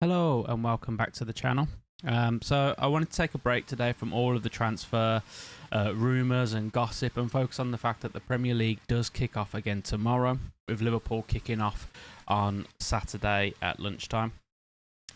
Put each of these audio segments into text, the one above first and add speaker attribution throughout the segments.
Speaker 1: Hello and welcome back to the channel. So I wanted to take a break today from all of the transfer rumours and gossip and focus on the fact that the Premier League does kick off again tomorrow, with Liverpool kicking off on Saturday at lunchtime.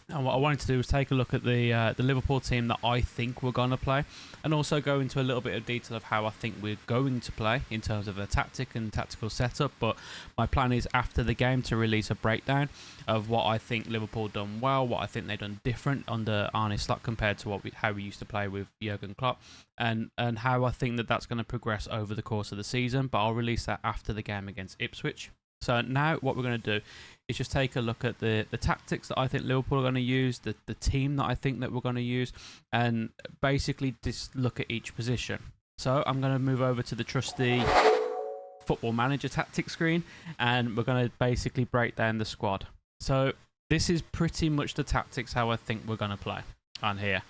Speaker 1: And what I wanted to do was take a look at the Liverpool team that I think we're going to play, and also go into a little bit of detail of how I think we're going to play in terms of a tactic and tactical setup. But my plan is after the game to release a breakdown of what I think Liverpool done well, what I think they've done different under Arne Slot compared to how we used to play with Jurgen Klopp, and how I think that that's going to progress over the course of the season. But I'll release that after the game against Ipswich. So now what we're going to do is just take a look at the tactics that I think Liverpool are going to use, the team that I think that we're going to use, and basically just look at each position. So I'm going to move over to the trusty Football Manager tactics screen, and we're going to basically break down the squad. So this is pretty much the tactics how I think we're going to play on here.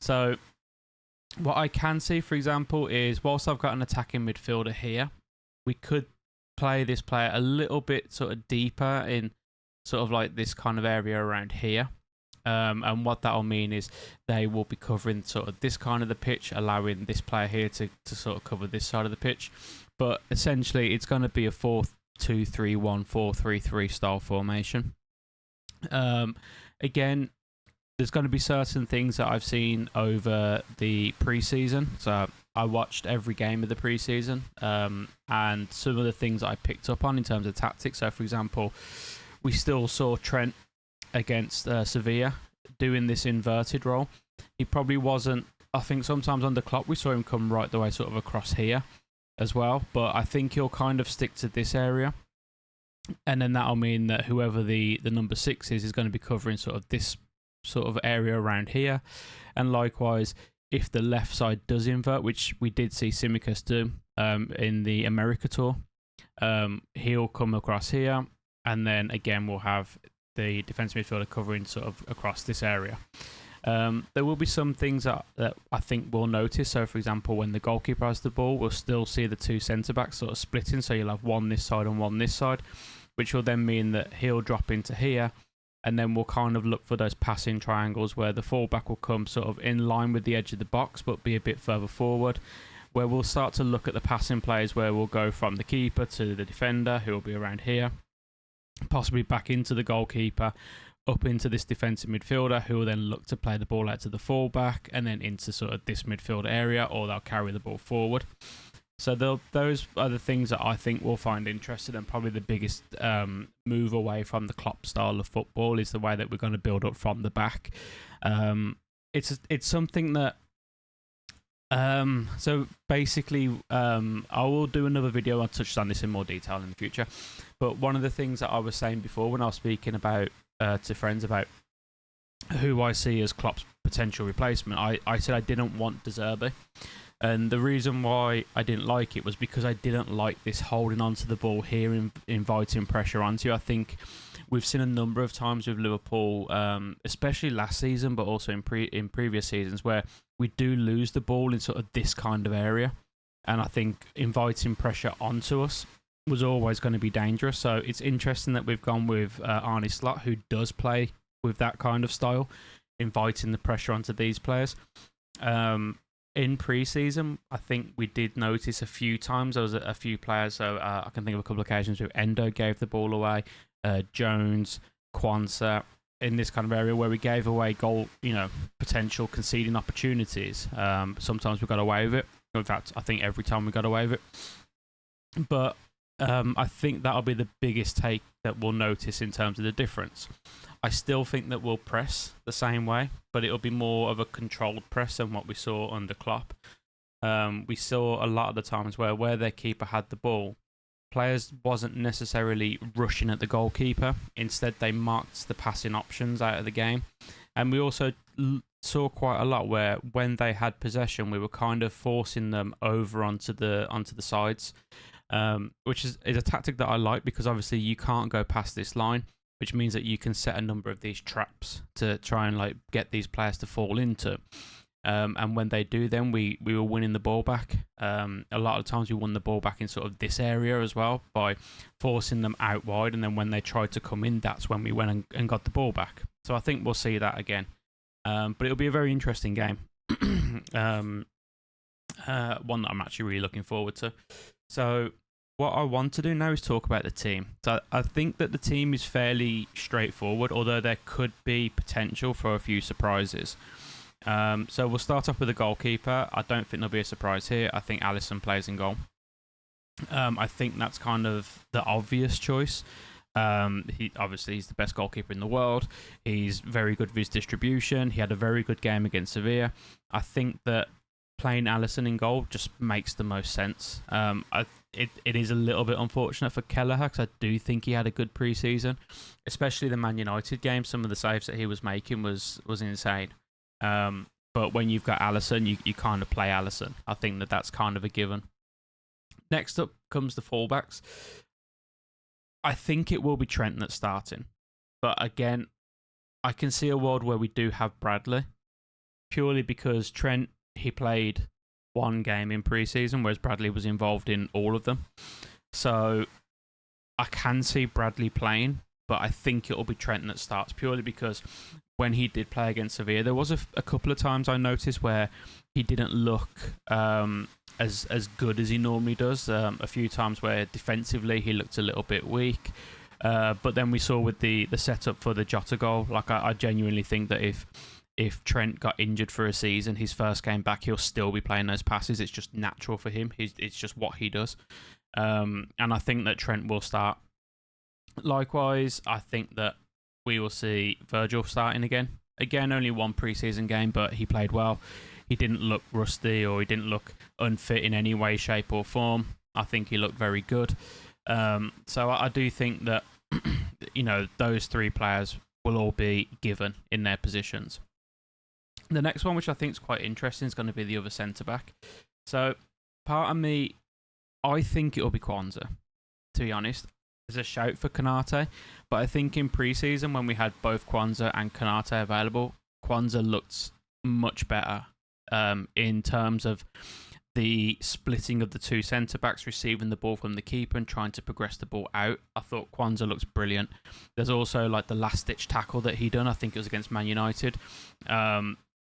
Speaker 1: So what I can see, for example, is whilst I've got an attacking midfielder here, we could play this player a little bit sort of deeper in sort of like this kind of area around here. And what that'll mean is they will be covering sort of this kind of the pitch, allowing this player here to sort of cover this side of the pitch. But essentially it's going to be a 4-2-3-1, 4-3-3 style formation. Again, there's going to be certain things that I've seen over the pre-season. So I watched every game of the pre-season, and some of the things I picked up on in terms of tactics. So, for example, we still saw Trent against Sevilla doing this inverted role. He probably wasn't, I think sometimes under Klopp we saw him come right the way sort of across here as well, but I think he'll kind of stick to this area. And then that'll mean that whoever the number 6 is going to be covering sort of this sort of area around here. And likewise, if the left side does invert, which we did see Tsimikas do in the America tour, he'll come across here, and then again we'll have the defensive midfielder covering sort of across this area. There will be some things that I think we'll notice. So, for example, when the goalkeeper has the ball, we'll still see the two centre-backs sort of splitting. So you'll have one this side and one this side, which will then mean that he'll drop into here, and then we'll kind of look for those passing triangles where the fullback will come sort of in line with the edge of the box, but be a bit further forward, where we'll start to look at the passing plays where we'll go from the keeper to the defender, who will be around here, possibly back into the goalkeeper, up into this defensive midfielder, who will then look to play the ball out to the fullback, and then into sort of this midfield area, or they'll carry the ball forward. So those are the things that I think we'll find interesting, and probably the biggest move away from the Klopp style of football is the way that we're going to build up from the back. It's something that so basically I will do another video. I'll touch on this in more detail in the future. But one of the things that I was saying before when I was speaking about to friends about who I see as Klopp's potential replacement, I said I didn't want De Zerbi. And the reason why I didn't like it was because I didn't like this holding onto the ball here, inviting pressure onto you. I think we've seen a number of times with Liverpool, especially last season, but also in previous seasons, where we do lose the ball in sort of this kind of area. And I think inviting pressure onto us was always going to be dangerous. So it's interesting that we've gone with Arne Slot, who does play with that kind of style, inviting the pressure onto these players. In pre-season, I think we did notice a few times there was a few players. So I can think of a couple of occasions where Endo gave the ball away, Jones, Kwanzaa, in this kind of area where we gave away goal, potential conceding opportunities. Sometimes we got away with it. In fact, I think every time we got away with it. But I think that'll be the biggest take that we'll notice in terms of the difference. I still think that we'll press the same way, but it'll be more of a controlled press than what we saw under Klopp. We saw a lot of the times where their keeper had the ball, players wasn't necessarily rushing at the goalkeeper. Instead, they marked the passing options out of the game. And we also saw quite a lot where when they had possession, we were kind of forcing them over onto the sides, which is a tactic that I like, because obviously you can't go past this line, which means that you can set a number of these traps to try and get these players to fall into. And when they do, then we were winning the ball back. A lot of times we won the ball back in sort of this area as well by forcing them out wide, and then when they tried to come in, that's when we went and got the ball back. So I think we'll see that again. But it'll be a very interesting game. One that I'm actually really looking forward to. So what I want to do now is talk about the team. So I think that the team is fairly straightforward, although there could be potential for a few surprises. So we'll start off with the goalkeeper. I don't think there'll be a surprise here. I think Alisson plays in goal. I think that's kind of the obvious choice. He's the best goalkeeper in the world. He's very good with his distribution. He had a very good game against Sevilla. I think that playing Alisson in goal just makes the most sense. It is a little bit unfortunate for Kelleher because I do think he had a good pre-season, especially the Man United game. Some of the saves that he was making was insane. But when you've got Alisson, you kind of play Alisson. I think that's kind of a given. Next up comes the fullbacks. I think it will be Trent that's starting. But again, I can see a world where we do have Bradley, purely because Trent, he played one game in pre-season, whereas Bradley was involved in all of them. So I can see Bradley playing, but I think it'll be Trent that starts, purely because when he did play against Sevilla, there was a couple of times I noticed where he didn't look as good as he normally does. A few times where defensively he looked a little bit weak. But then we saw with the setup for the Jota goal, like I genuinely think that if Trent got injured for a season, his first game back, he'll still be playing those passes. It's just natural for him. It's just what he does. And I think that Trent will start. Likewise, I think that we will see Virgil starting again. Again, only one pre-season game, but he played well. He didn't look rusty or he didn't look unfit in any way, shape or form. I think he looked very good. So I do think that those three players will all be given in their positions. The next one, which I think is quite interesting, is going to be the other centre-back. So part of me, I think it'll be Kwanzaa, to be honest. There's a shout for Konate, but I think in pre-season when we had both Kwanzaa and Konate available, Kwanzaa looked much better in terms of the splitting of the two centre-backs, receiving the ball from the keeper and trying to progress the ball out. I thought Kwanzaa looks brilliant. There's also like the last-ditch tackle that he done. I think it was against Man United,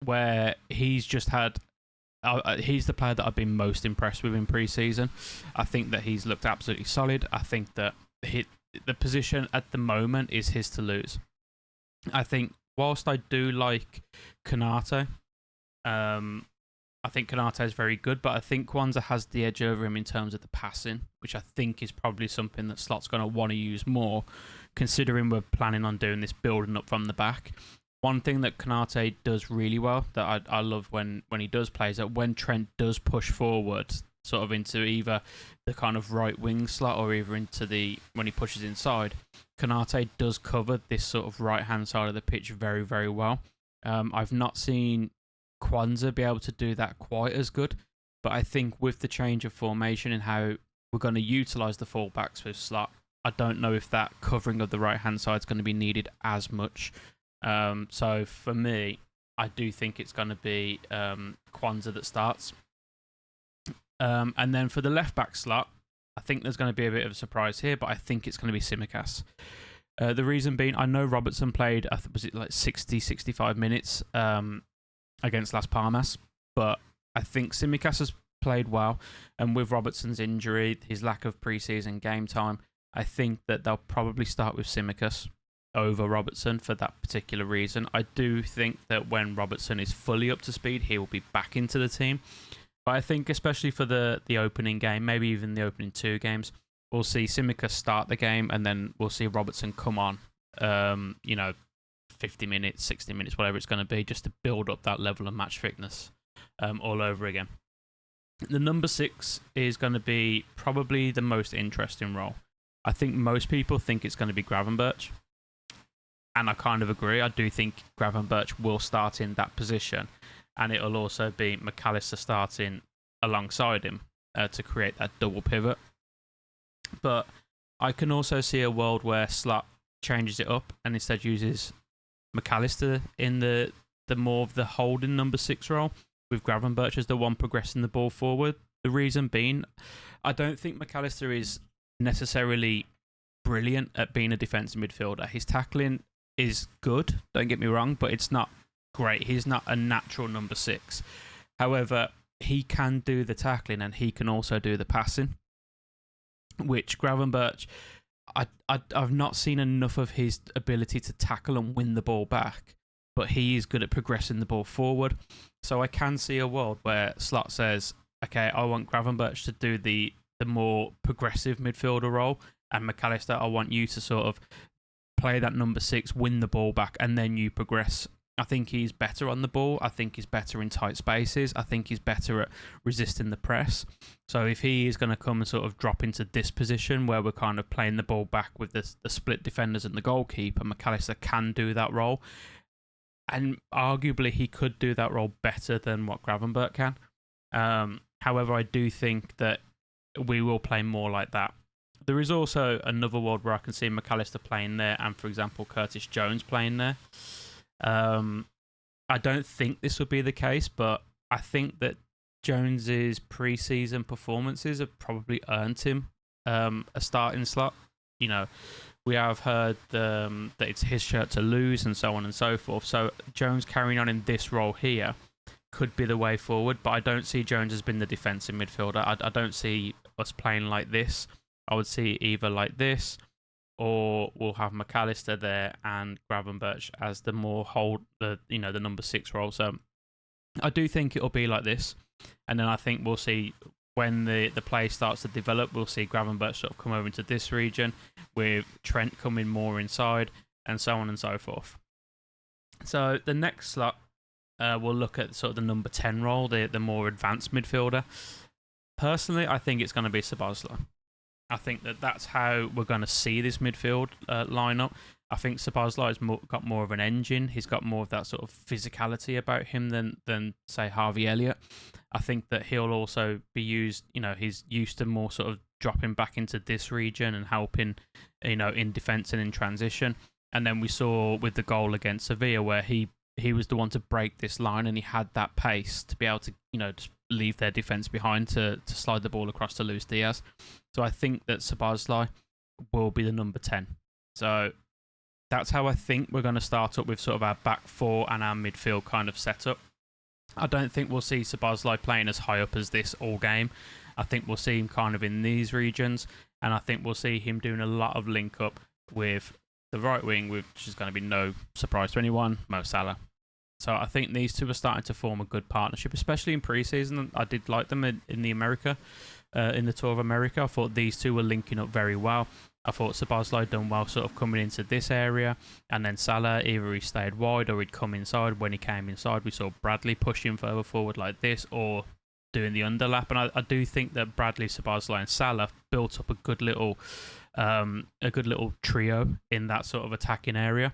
Speaker 1: where he's just had... he's the player that I've been most impressed with in pre-season. I think that he's looked absolutely solid. I think that the position at the moment is his to lose. I think whilst I do like Konate, I think Konate is very good, but I think Kwanzaa has the edge over him in terms of the passing, which I think is probably something that Slot's going to want to use more, considering we're planning on doing this building up from the back. One thing that Konate does really well, that I love when he does play, is that when Trent does push forward, sort of into either the kind of right wing slot or either into when he pushes inside, Konate does cover this sort of right hand side of the pitch very, very well. I've not seen Kwanzaa be able to do that quite as good, but I think with the change of formation and how we're going to utilise the fullbacks with Slot, I don't know if that covering of the right hand side is going to be needed as much. So for me, I do think it's going to be Kwanzaa that starts. And then for the left back slot, I think there's going to be a bit of a surprise here, but I think it's going to be Tsimikas. The reason being, I know Robertson played, was it like 60, 65 minutes against Las Palmas, but I think Tsimikas has played well. And with Robertson's injury, his lack of pre-season game time, I think that they'll probably start with Tsimikas over Robertson for that particular reason. I do think that when Robertson is fully up to speed, he will be back into the team. But I think especially for the opening game, maybe even the opening two games, we'll see Tsimikas start the game and then we'll see Robertson come on, 50 minutes, 60 minutes, whatever it's going to be, just to build up that level of match fitness all over again. The number 6 is going to be probably the most interesting role. I think most people think it's going to be Gravenberch. And I kind of agree. I do think Gravenberch will start in that position. And it'll also be McAllister starting alongside him to create that double pivot. But I can also see a world where Slot changes it up and instead uses McAllister in the more of the holding number 6 role, with Gravenberch as the one progressing the ball forward. The reason being, I don't think McAllister is necessarily brilliant at being a defensive midfielder. His tackling is good, don't get me wrong, but it's not great. He's not a natural number 6. However, he can do the tackling and he can also do the passing, which Gravenberch, I've not seen enough of his ability to tackle and win the ball back, but he is good at progressing the ball forward. So I can see a world where Slot says, okay, I want Gravenberch to do the more progressive midfielder role, and McAllister, I want you to sort of play that number 6, win the ball back, and then you progress. I think he's better on the ball. I think he's better in tight spaces. I think he's better at resisting the press. So if he is going to come and sort of drop into this position where we're kind of playing the ball back with the split defenders and the goalkeeper, McAllister can do that role. And arguably he could do that role better than what Gravenberch can. However, I do think that we will play more like that. There is also another world where I can see McAllister playing there and, for example, Curtis Jones playing there. I don't think this would be the case, but I think that Jones's pre-season performances have probably earned him a starting slot. You know, we have heard that it's his shirt to lose and so on and so forth. So Jones carrying on in this role here could be the way forward, but I don't see Jones as being the defensive midfielder. I don't see us playing like this. I would see either like this, or we'll have McAllister there and Gravenberch as the more the number 6 role. So I do think it'll be like this, and then I think we'll see when the play starts to develop, we'll see Gravenberch sort of come over into this region with Trent coming more inside, and so on and so forth. So the next slot, we'll look at sort of the number 10 role, the more advanced midfielder. Personally, I think it's going to be Szoboszlai. I think that's how we're going to see this midfield lineup. I think Szoboszlai's got more of an engine. He's got more of that sort of physicality about him than say Harvey Elliott. I think that he'll also be used. He's used to more sort of dropping back into this region and helping, in defence and in transition. And then we saw with the goal against Sevilla where he was the one to break this line, and he had that pace to be able to just leave their defence behind to slide the ball across to Luis Diaz. So I think that Szoboszlai will be the number 10. So that's how I think we're going to start up with sort of our back 4 and our midfield kind of setup. I don't think we'll see Szoboszlai playing as high up as this all game. I think we'll see him kind of in these regions, and I think we'll see him doing a lot of link up with the right wing, which is going to be no surprise to anyone, Mo Salah. So I think these two are starting to form a good partnership, especially in pre-season. I did like them in the Tour of America. I thought these two were linking up very well. I thought Szoboszlai done well sort of coming into this area, and then Salah, either he stayed wide or he'd come inside. When he came inside, we saw Bradley pushing further forward like this or doing the underlap. And I do think that Bradley, Szoboszlai and Salah built up a good little trio in that sort of attacking area.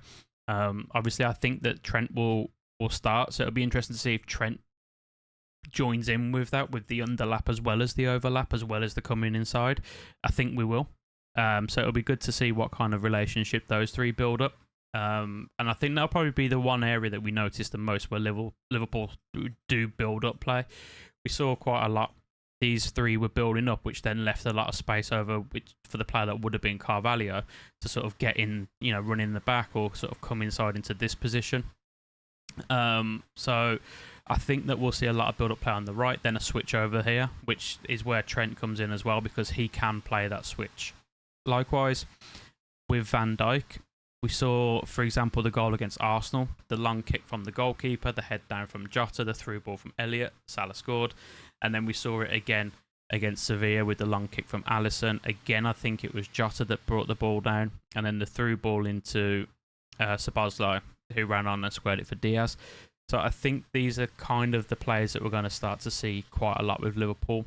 Speaker 1: Obviously, I think that Trent will start, so it'll be interesting to see if Trent joins in with that, with the underlap as well as the overlap, as well as the coming inside. I think we will. So it'll be good to see what kind of relationship those three build up. And I think that'll probably be the one area that we noticed the most where Liverpool do build up play. We saw quite a lot. These three were building up, which then left a lot of space over for the player that would have been Carvalho to sort of get in, run in the back or sort of come inside into this position. So I think that we'll see a lot of build-up play on the right, then a switch over here, which is where Trent comes in as well because he can play that switch. Likewise, with Van Dijk, we saw, for example, the goal against Arsenal, the long kick from the goalkeeper, the head down from Jota, the through ball from Elliott, Salah scored, and then we saw it again against Sevilla with the long kick from Alisson. Again, I think it was Jota that brought the ball down, and then the through ball into Szoboszlai, who ran on and squared it for Diaz. So I think these are kind of the players that we're going to start to see quite a lot with Liverpool.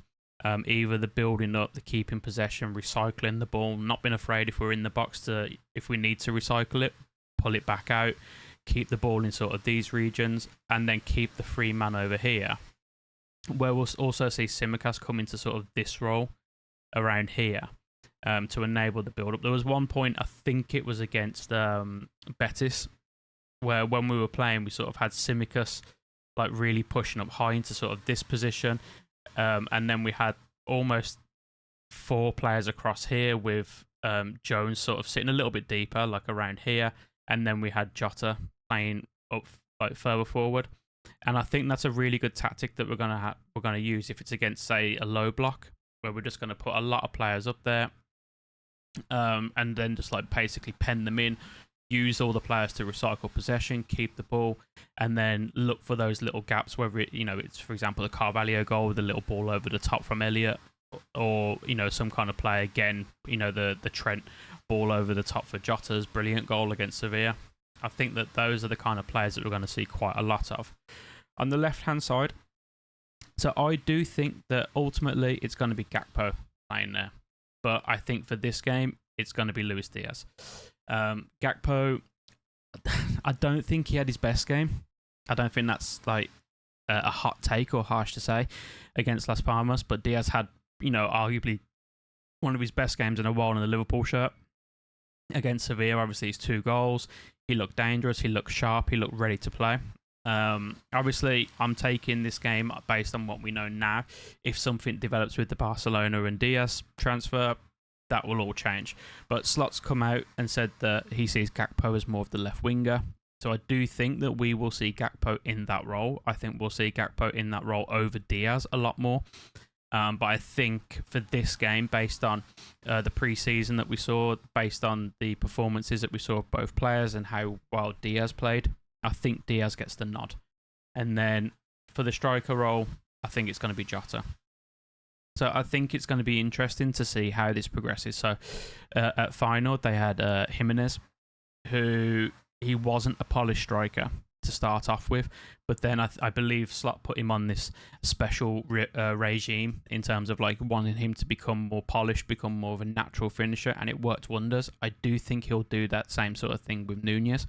Speaker 1: Either the building up, the keeping possession, recycling the ball, not being afraid if we're in the box to, if we need to recycle it, pull it back out, keep the ball in sort of these regions, and then keep the free man over here. Where we'll also see Tsimikas come into sort of this role around here to enable the build up. There was one point, I think it was against Betis, where when we were playing, we sort of had Tsimikas like really pushing up high into sort of this position. And then we had almost 4 players across here with Jones sort of sitting a little bit deeper, like around here. and then we had Jota playing up like further forward. And I think that's a really good tactic that we're gonna use if it's against, say, a low block, where we're just gonna put a lot of players up there, and then just like basically pen them in, use all the players to recycle possession, keep the ball, and then look for those little gaps, whether it's, for example, a Carvalho goal with a little ball over the top from Elliott, or some kind of play again, the Trent ball over the top for Jota's brilliant goal against Sevilla. I think that those are the kind of players that we're going to see quite a lot of. On the left-hand side, so I do think that ultimately it's going to be Gakpo playing there. But I think for this game, it's going to be Luis Diaz. Gakpo, I don't think he had his best game. I don't think that's like a hot take or harsh to say against Las Palmas, but Diaz had, arguably one of his best games in a while in the Liverpool shirt. Against Sevilla, obviously, his 2 goals. He looked dangerous. He looked sharp. He looked ready to play. Obviously, I'm taking this game based on what we know now. If something develops with the Barcelona and Diaz transfer, that will all change. But Slot's come out and said that he sees Gakpo as more of the left winger. So I do think that we will see Gakpo in that role. I think we'll see Gakpo in that role over Diaz a lot more. But I think for this game, based on the pre-season that we saw, based on the performances that we saw of both players and how well Diaz played, I think Diaz gets the nod. And then for the striker role, I think it's going to be Jota. So I think it's going to be interesting to see how this progresses. So at Feyenoord, they had Jimenez, who he wasn't a polished striker to start off with, but then I believe Slot put him on this special regime in terms of like wanting him to become more polished, become more of a natural finisher, and it worked wonders. I do think he'll do that same sort of thing with Nunez,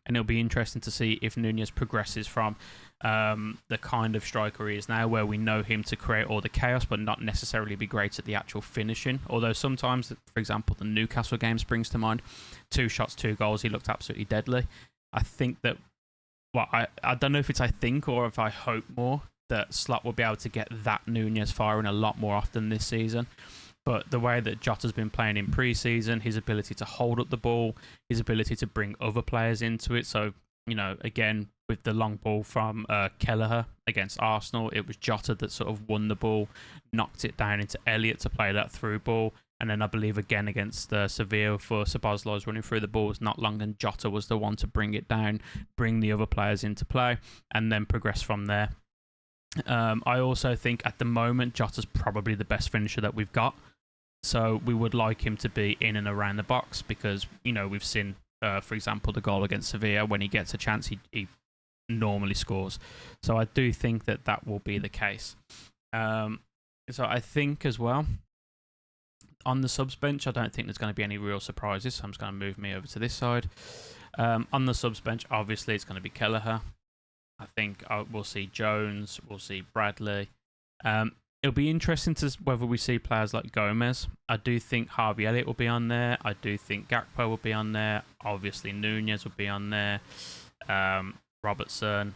Speaker 1: and it'll be interesting to see if Nunez progresses from the kind of striker he is now, where we know him to create all the chaos but not necessarily be great at the actual finishing. Although sometimes, for example, the Newcastle game springs to mind, 2 shots, 2 goals, he looked absolutely deadly. I think that, well, I don't know if it's I think or if I hope more that Slot will be able to get that Nunez firing a lot more often this season. But the way that Jota's been playing in pre-season, his ability to hold up the ball, his ability to bring other players into it. So, again, with the long ball from Kelleher against Arsenal, it was Jota that sort of won the ball, knocked it down into Elliott to play that through ball. And then I believe again against Sevilla for Szoboszlai's running through the balls not long, and Jota was the one to bring it down, bring the other players into play, and then progress from there. I also think at the moment Jota's probably the best finisher that we've got. So we would like him to be in and around the box because, we've seen, for example, the goal against Sevilla, when he gets a chance, he normally scores. So I do think that will be the case. So I think as well, on the subs bench, I don't think there's going to be any real surprises, so I'm just going to move me over to this side. On the subs bench, obviously, it's going to be Kelleher. I think we'll see Jones, we'll see Bradley. It'll be interesting to whether we see players like Gomez. I do think Harvey Elliott will be on there. I do think Gakpo will be on there. Obviously, Nunez will be on there. Robertson,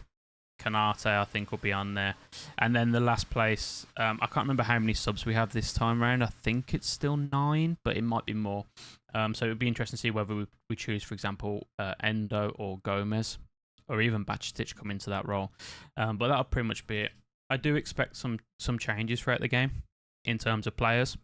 Speaker 1: Kanate, I think, will be on there. And then the last place, I can't remember how many subs we have this time around. I think it's still 9, but it might be more. So it would be interesting to see whether we choose, for example, Endo or Gomez, or even Bajcetic come into that role. But that'll pretty much be it. I do expect some changes throughout the game in terms of players.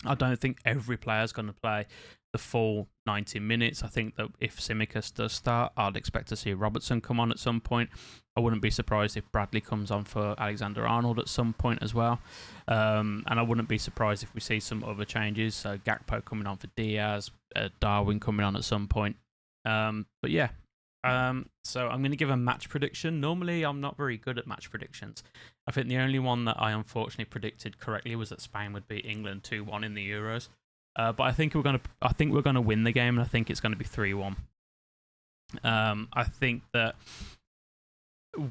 Speaker 1: I don't think every player is going to play the full 90 minutes. I think that if Tsimikas does start, I'd expect to see Robertson come on at some point. I wouldn't be surprised if Bradley comes on for Alexander-Arnold at some point as well. And I wouldn't be surprised if we see some other changes. So Gakpo coming on for Diaz, Darwin coming on at some point. But yeah. So I'm going to give a match prediction. Normally, I'm not very good at match predictions. I think the only one that I unfortunately predicted correctly was that Spain would beat England 2-1 in the Euros. But I think we're going to win the game, and I think it's going to be 3-1. I think that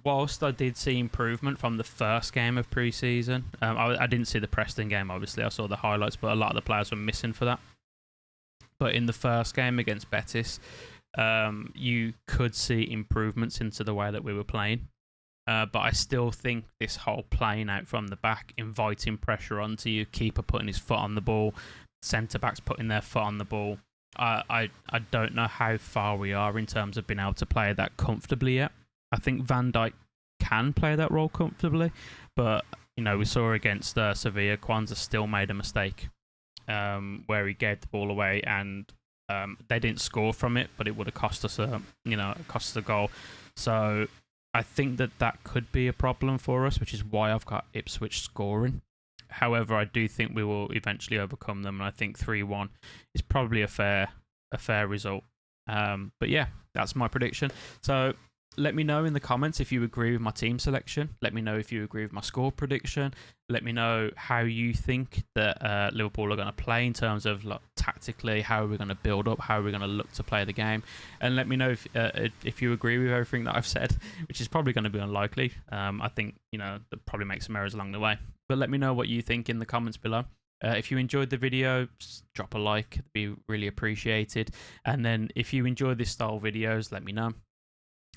Speaker 1: whilst I did see improvement from the first game of pre-season, I didn't see the Preston game. Obviously, I saw the highlights, but a lot of the players were missing for that. But in the first game against Betis, you could see improvements into the way that we were playing. But I still think this whole playing out from the back, inviting pressure onto you, keeper putting his foot on the ball, centre-backs putting their foot on the ball, I don't know how far we are in terms of being able to play that comfortably yet. I think Van Dijk can play that role comfortably, but you know, we saw against Sevilla, Kwanzaa still made a mistake where he gave the ball away, and they didn't score from it, but it would have cost us a goal. So I think that could be a problem for us, which is why I've got Ipswich scoring. However, I do think we will eventually overcome them, and I think 3-1 is probably a fair result. But yeah, that's my prediction. So let me know in the comments if you agree with my team selection. Let me know if you agree with my score prediction. Let me know how you think that Liverpool are going to play in terms of tactically, how are we going to build up, how are we going to look to play the game. And let me know if you agree with everything that I've said, which is probably going to be unlikely. I think, they'll probably make some errors along the way. But let me know what you think in the comments below. If you enjoyed the video, just drop a like. It'd be really appreciated. And then if you enjoy this style of videos, let me know.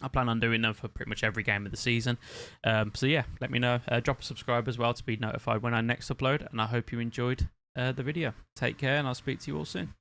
Speaker 1: I plan on doing them for pretty much every game of the season. So yeah, let me know. Drop a subscribe as well to be notified when I next upload. And I hope you enjoyed the video. Take care, and I'll speak to you all soon.